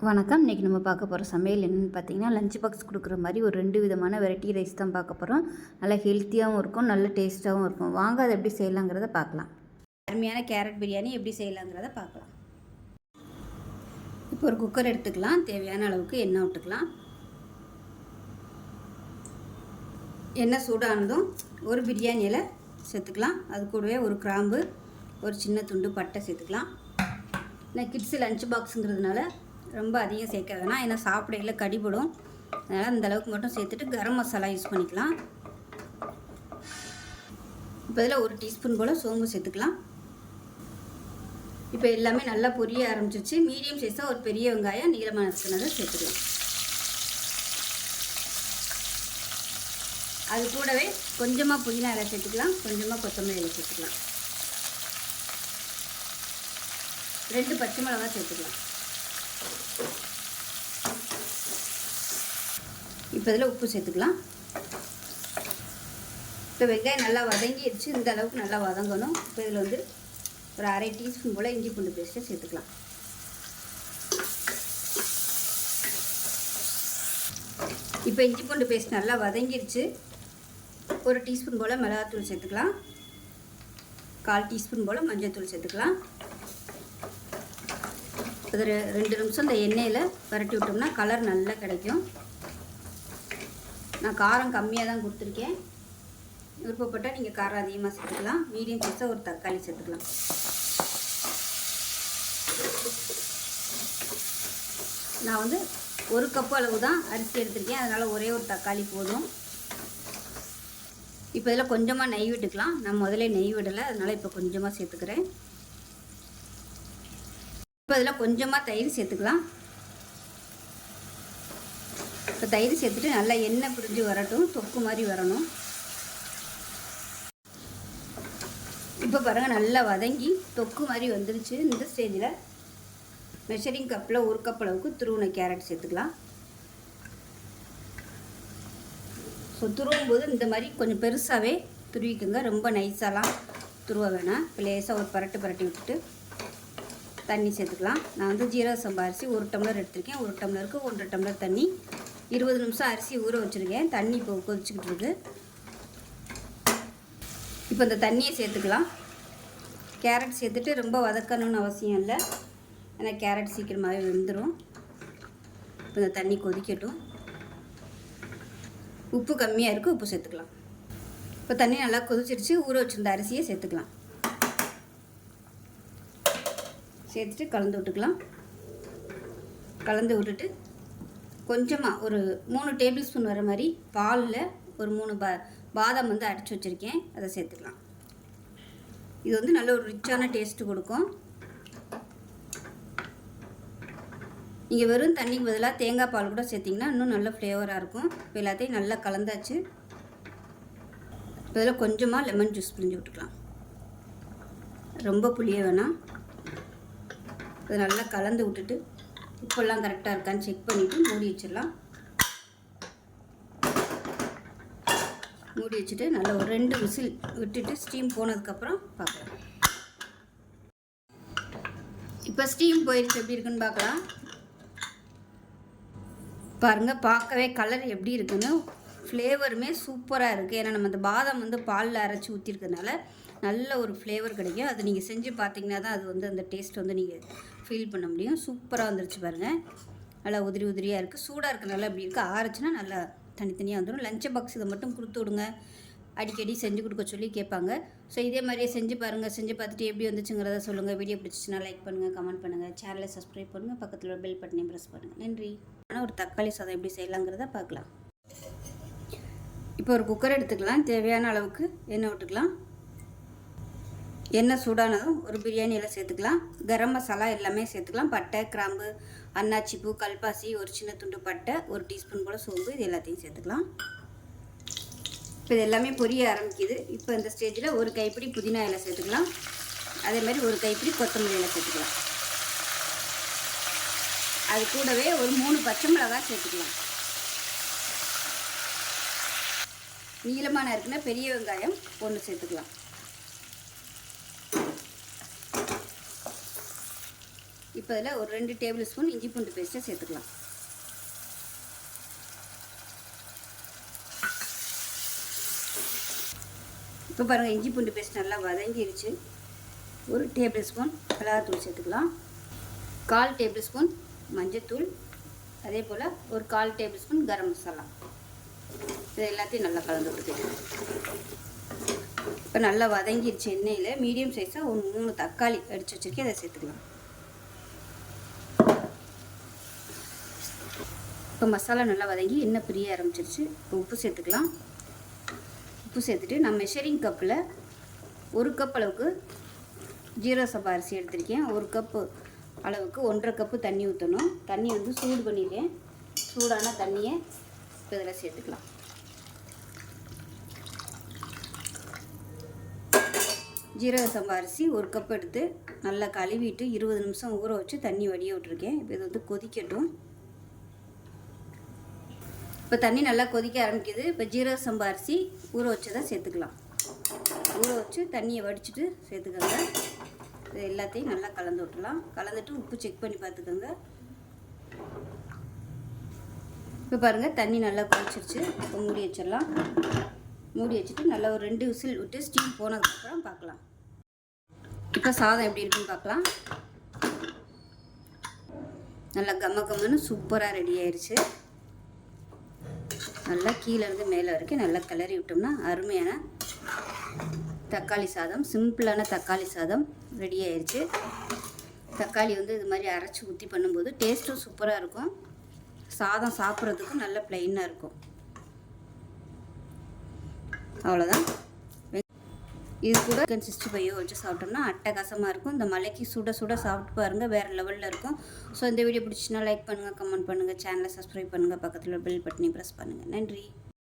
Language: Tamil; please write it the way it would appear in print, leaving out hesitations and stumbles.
வணக்கம். இன்றைக்கி நம்ம பார்க்க போகிற சமையல் என்னென்னு பார்த்தீங்கன்னா, லஞ்ச் பாக்ஸ் கொடுக்குற மாதிரி ஒரு 2 விதமான வெரைட்டி ரைஸ் தான் பார்க்க போகிறோம். நல்லா ஹெல்த்தியாகவும் இருக்கும், நல்ல டேஸ்ட்டாகவும் இருக்கும். வாங்க அதை எப்படி செய்யலாங்கிறத பார்க்கலாம். அருமையான கேரட் பிரியாணி எப்படி செய்யலாங்கிறத பார்க்கலாம். இப்போ ஒரு குக்கர் எடுத்துக்கலாம். தேவையான அளவுக்கு எண்ணெய் விட்டுக்கலாம். எண்ணெய் சூடானதும் ஒரு பிரியாணி இலை சேர்த்துக்கலாம். அது கூடவே ஒரு கிராம்பு, ஒரு சின்ன துண்டு பட்டை சேர்த்துக்கலாம். நான் கிட்ஸு லஞ்ச் பாக்ஸுங்கிறதுனால ரொம்ப அதிகம் சேர்க்க வேணாம், ஏன்னா சாப்பிடையில கடிபடும். அதனால் இந்த அளவுக்கு மட்டும் சேர்த்துட்டு கரம் மசாலா யூஸ் பண்ணிக்கலாம். இப்போ இதில் ஒரு டீஸ்பூன் போல் சோம்பு சேர்த்துக்கலாம். இப்போ எல்லாமே நல்லா பொரிய ஆரம்பிச்சிருச்சு. மீடியம் சைஸாக ஒரு பெரிய வெங்காயம் நீளமாக நறுக்குனதை சேர்த்துக்கலாம். அது கூடவே கொஞ்சமாக புதினா இலை சேர்த்துக்கலாம், கொஞ்சமாக கொத்தமல்லி இலை சேர்த்துக்கலாம். 2 பச்சை மிளகாய் சேர்த்துக்கலாம். இப்போ இதில் உப்பு சேர்த்துக்கலாம். இப்போ வெங்காயம் நல்லா வதங்கிடுச்சு. இந்த அளவுக்கு நல்லா வதங்கணும். இப்போ இதில் ஒரு அரை டீஸ்பூன் போல் இஞ்சி பூண்டு பேஸ்ட்டை சேர்த்துக்கலாம். இப்போ இஞ்சி பூண்டு பேஸ்ட் நல்லா வதங்கிடுச்சு. ஒரு டீஸ்பூன் போல் மிளகாத்தூள் சேர்த்துக்கலாம். 1/4 டீஸ்பூன் போல் மஞ்சள் சேர்த்துக்கலாம். அது 2 நிமிஷம் இந்த எண்ணெயில் பரட்டி விட்டோம்னா கலர் நல்லா கிடைக்கும். நான் காரம் கம்மியாக தான் கொடுத்துருக்கேன். விருப்பப்பட்டால் நீங்கள் காரம் அதிகமாக சேர்த்துக்கலாம். மீடியம் சைஸாக ஒரு தக்காளி சேர்த்துக்கலாம். நான் 1 கப் அளவு தான் அரிசி எடுத்துருக்கேன், அதனால் ஒரே ஒரு தக்காளி போதும். இப்போ இதில் கொஞ்சமாக நெய் விட்டுக்கலாம். நான் முதல்ல நெய் விடலை, அதனால் இப்போ கொஞ்சமாக சேர்த்துக்கிறேன். இப்போ இதில் கொஞ்சமாக தயிர் சேர்த்துக்கலாம். இப்போ தயிர் சேர்த்துட்டு நல்லா எண்ணெய் பிரிஞ்சு வரட்டும், தொக்கு மாதிரி வரணும். இப்போ பாருங்கள் நல்லா வதங்கி தொக்கு மாதிரி வந்துருச்சு. இந்த ஸ்டேஜில் மெஷரிங் கப்பில் 1 கப் அளவுக்கு துருவின கேரட் சேர்த்துக்கலாம். ஸோ துருவும் போது இந்த மாதிரி கொஞ்சம் பெருசாகவே துருவிக்குங்க, ரொம்ப நைஸாலாம் துருவ வேணாம். இப்போ லேசாக ஒரு பரட்டி விட்டுட்டு தண்ணி சேர்த்துக்கலாம். நான் ஜீரக சம்பா அரிசி 1 டம்ளர் எடுத்திருக்கேன். 1 டம்ளருக்கு 1.5 டம்ளர் தண்ணி. 20 நிமிஷம் அரிசி ஊற வச்சுருக்கேன். தண்ணி இப்போ கொதிச்சுக்கிட்டு இருக்கு. இப்போ இந்த தண்ணியை சேர்த்துக்கலாம். கேரட் சேர்த்துட்டு ரொம்ப வதக்கணும்னு அவசியம் இல்லை, ஏன்னா கேரட் சீக்கிரமாகவே வெந்துடும். இப்போ இந்த தண்ணி கொதிக்கட்டும். உப்பு கம்மியாக இருக்குது, உப்பு சேர்த்துக்கலாம். இப்போ தண்ணி நல்லா கொதிச்சிருச்சு. ஊற வச்சுருந்த அரிசியை சேர்த்துக்கலாம். சேர்த்துட்டு கலந்து விட்டுக்கலாம். கலந்து விட்டுட்டு கொஞ்சமாக ஒரு 3 டேபிள் ஸ்பூன் வர மாதிரி பாலில் ஒரு 3 பாதாம் அடித்து வச்சுருக்கேன், அதை சேர்த்துக்கலாம். இது நல்ல ஒரு ரிச்சான டேஸ்ட்டு கொடுக்கும். நீங்கள் வெறும் தண்ணிக்கு பதிலாக தேங்காய் பால் கூட சேர்த்திங்கன்னா இன்னும் நல்ல ஃப்ளேவராக இருக்கும். இப்போ எல்லாத்தையும் நல்லா கலந்தாச்சு. இப்போ இதில் கொஞ்சமாக லெமன் ஜூஸ் பிழிஞ்சு விட்டுக்கலாம். ரொம்ப புளிய வேணாம். அதை நல்லா கலந்து விட்டுட்டு உப்பெல்லாம் கரெக்டாக இருக்கான்னு செக் பண்ணிவிட்டு மூடி வச்சிடலாம். மூடி வச்சுட்டு நல்லா ஒரு 2 விசில் விட்டுட்டு ஸ்டீம் போனதுக்கப்புறம் பார்க்கலாம். இப்போ ஸ்டீம் போயிடுச்சு, எப்படி இருக்குன்னு பார்க்கலாம். பாருங்கள், பார்க்கவே கலர் எப்படி இருக்குன்னு. ஃப்ளேவருமே சூப்பராக இருக்குது. ஏன்னா நம்ம அந்த பாதாம் பாலில் அரைச்சி ஊற்றிருக்கிறதுனால நல்ல ஒரு ஃப்ளேவர் கிடைக்கும். அது நீங்கள் செஞ்சு பார்த்தீங்கன்னா தான் அது அந்த டேஸ்ட் நீங்கள் ஃபீல் பண்ண முடியும். சூப்பராக வந்துருச்சு பாருங்கள். நல்லா உதிரியாக இருக்குது. சூடாக இருக்கிறனால அப்படி இருக்குது. ஆறுச்சுன்னா நல்லா தனித்தனியாக வந்துடும். லஞ்ச் பாக்ஸ் இதை மட்டும் கொடுத்து விடுங்க. அடிக்கடி செஞ்சு கொடுக்க சொல்லி கேட்பாங்க. ஸோ இதே மாதிரியே செஞ்சு பாருங்கள். செஞ்சு பார்த்துட்டு எப்படி வந்துச்சுங்கிறத சொல்லுங்கள். வீடியோ பிடிச்சிச்சுன்னா லைக் பண்ணுங்கள், கமெண்ட் பண்ணுங்கள், சேனலை சப்ஸ்கிரைப் பண்ணுங்கள், பக்கத்தில் ஒரு பெல் பட்டனையும் ப்ரெஸ் பண்ணுங்கள். நன்றி. ஆனால் ஒரு தக்காளி சாதம் எப்படி செய்யலாங்கிறத பார்க்கலாம். இப்போ ஒரு குக்கர் எடுத்துக்கலாம். தேவையான அளவுக்கு எண்ணெய் விட்டுக்கலாம். எண்ணெய் சூடானதும் ஒரு பிரியாணி இலை சேர்த்துக்கலாம். கரம் மசாலா எல்லாமே சேர்த்துக்கலாம். பட்டை, கிராம்பு, அன்னாச்சிப்பூ, கல்பாசி, ஒரு சின்ன துண்டு பட்டை, 1 டீஸ்பூன் போல் சோம்பு, இது எல்லாத்தையும் சேர்த்துக்கலாம். இப்போ இது எல்லாமே பொரிய ஆரம்பிக்குது. இப்போ இந்த ஸ்டேஜில் ஒரு கைப்பிடி புதினா இலை சேர்த்துக்கலாம். அதே மாதிரி ஒரு கைப்பிடி கொத்தமல்லி இலை சேர்த்துக்கலாம். அது கூடவே ஒரு 3 பச்சை மிளகாய் சேர்த்துக்கலாம். நீளமான இருக்குன்னா பெரிய வெங்காயம் 1 சேர்த்துக்கலாம். இப்போ இதில் ஒரு 2 டேபிள் ஸ்பூன் இஞ்சி பூண்டு பேஸ்ட்டை சேர்த்துக்கலாம். இப்போ பாருங்கள், இஞ்சி பூண்டு பேஸ்ட் நல்லா வதங்கிடுச்சு. ஒரு டேபிள் ஸ்பூன் மிளகாத்தூள் சேர்த்துக்கலாம். 1/4 டேபிள் ஸ்பூன் மஞ்சத்தூள், அதே போல் ஒரு 1/4 டேபிள் ஸ்பூன் கரம் மசாலா. இது எல்லாத்தையும் நல்லா கலந்து கொடுத்துக்கலாம். இப்போ நல்லா வதங்கிடுச்சு எண்ணெயில். மீடியம் சைஸாக ஒரு 3 தக்காளி அடித்து வச்சுருக்கேன், அதை சேர்த்துக்கலாம். இப்போ மசாலா நல்லா வதங்கி எண்ணெய் பிரிய ஆரம்பிச்சிருச்சு. இப்போ உப்பு சேர்த்துக்கலாம். உப்பு சேர்த்துட்டு நான் மெஷரிங் கப்பில் 1 கப் அளவுக்கு ஜீரக சம்பா அரிசி எடுத்திருக்கேன். 1 கப்பு அளவுக்கு 1.5 கப்பு தண்ணி ஊற்றணும். தண்ணி வந்து சூடு பண்ணிடுறேன். சூடான தண்ணியை இப்போ இதில் சேர்த்துக்கலாம். ஜீரக சம்பா அரிசி 1 கப் எடுத்து நல்லா கழுவிட்டு 20 நிமிஷம் ஊற வச்சு தண்ணி வடிய விட்டுருக்கேன். இப்போ இது வந்து கொதிக்கட்டும். இப்போ தண்ணி நல்லா கொதிக்க ஆரம்பிக்குது. இப்போ ஜீரக சம்பா அரிசி ஊற வச்சதை சேர்த்துக்கலாம். ஊற வச்சு தண்ணியை வடிச்சிட்டு சேர்த்துக்கோங்க. இது எல்லாத்தையும் நல்லா கலந்து விட்டுலாம். கலந்துட்டு உப்பு செக் பண்ணி பார்த்துக்கோங்க. இப்போ பாருங்கள், தண்ணி நல்லா கொதிச்சிருச்சு. இப்போ மூடி வச்சிடலாம். மூடி வச்சுட்டு நல்லா ஒரு 2 விசில் விட்டு ஸ்டீம் போனதுக்கப்புறம் பார்க்கலாம். இப்போ சாதம் எப்படி இருக்குன்னு பார்க்கலாம். நல்லா கம்மன்னு சூப்பராக ரெடி ஆயிடுச்சு. நல்லா கீழேருந்து மேலே வரைக்கும் நல்லா கிளறி விட்டோம்னா அருமையான தக்காளி சாதம், சிம்பிளான தக்காளி சாதம் ரெடி ஆயிடுச்சு. தக்காளி வந்து இது மாதிரி அரைச்சி ஊற்றி பண்ணும்போது டேஸ்ட்டும் சூப்பராக இருக்கும். சாதம் சாப்பிட்றதுக்கும் நல்ல ப்ளைனாக இருக்கும். அவ்வளோதான். இது கூட சிக்கன் 65 வச்சு சாப்பிட்டோம்னா அட்டகாசமாக இருக்கும். இந்த மலைக்கு சுட சுட சாப்பிட்டு பாருங்கள், வேறு லெவலில் இருக்கும். ஸோ இந்த வீடியோ பிடிச்சின்னா லைக் பண்ணுங்கள், கமெண்ட் பண்ணுங்கள், சேனலை சப்ஸ்கிரைப் பண்ணுங்கள், பக்கத்தில் பெல் பட்டனை ப்ரெஸ் பண்ணுங்கள். நன்றி.